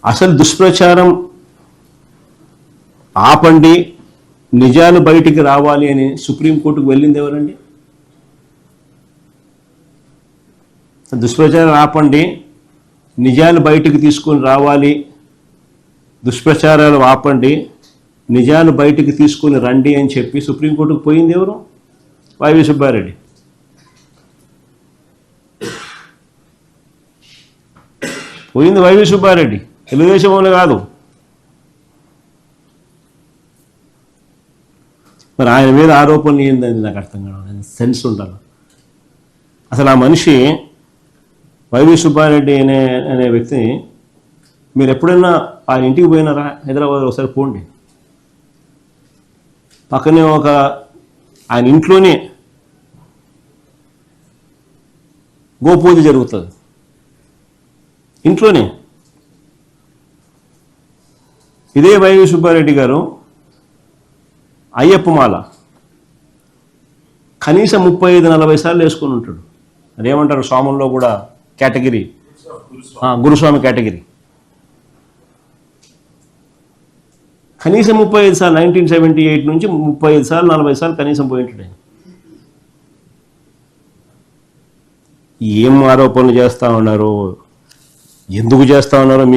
అసలు దుష్ప్రచారం ఆపండి, నిజాలు బయటికి రావాలి అని సుప్రీంకోర్టుకు వెళ్ళింది ఎవరండి? దుష్ప్రచారం ఆపండి, నిజాలు బయటికి తీసుకొని రావాలి, దుష్ప్రచారాలు ఆపండి, నిజాలు బయటికి తీసుకొని రండి అని చెప్పి సుప్రీంకోర్టుకు పోయింది ఎవరు? వైవి సుబ్బారెడ్డి. పోయింది వైవి సుబ్బారెడ్డి, తెలుగుదేశం వాళ్ళు కాదు. మరి ఆయన మీద ఆరోపణలు ఏందని నాకు అర్థం కాదు. సెన్స్ ఉండాలి అసలు. ఆ మనిషి వైవి సుబ్బారెడ్డి అనే వ్యక్తిని మీరు ఎప్పుడైనా ఆయన ఇంటికి పోయినారా? హైదరాబాద్ ఒకసారి పోండి. పక్కనే ఆయన ఇంట్లోనే గోపూజ జరుగుతుంది, ఇంట్లోనే. ఇదే వైవి సుబ్బారెడ్డి గారు అయ్యప్ప మాల కనీసం 35-40 సార్లు వేసుకొని ఉంటాడు. అదేమంటారు స్వాముల్లో కూడా కేటగిరీ, గురుస్వామి కేటగిరీ. కనీసం 35 సార్లు, 1978 నుంచి 35 సార్లు 40 సార్లు కనీసం పోయింటాడు. ఏం ఆరోపణలు చేస్తూ ఉన్నారో, ఎందుకు చేస్తూ ఉన్నారో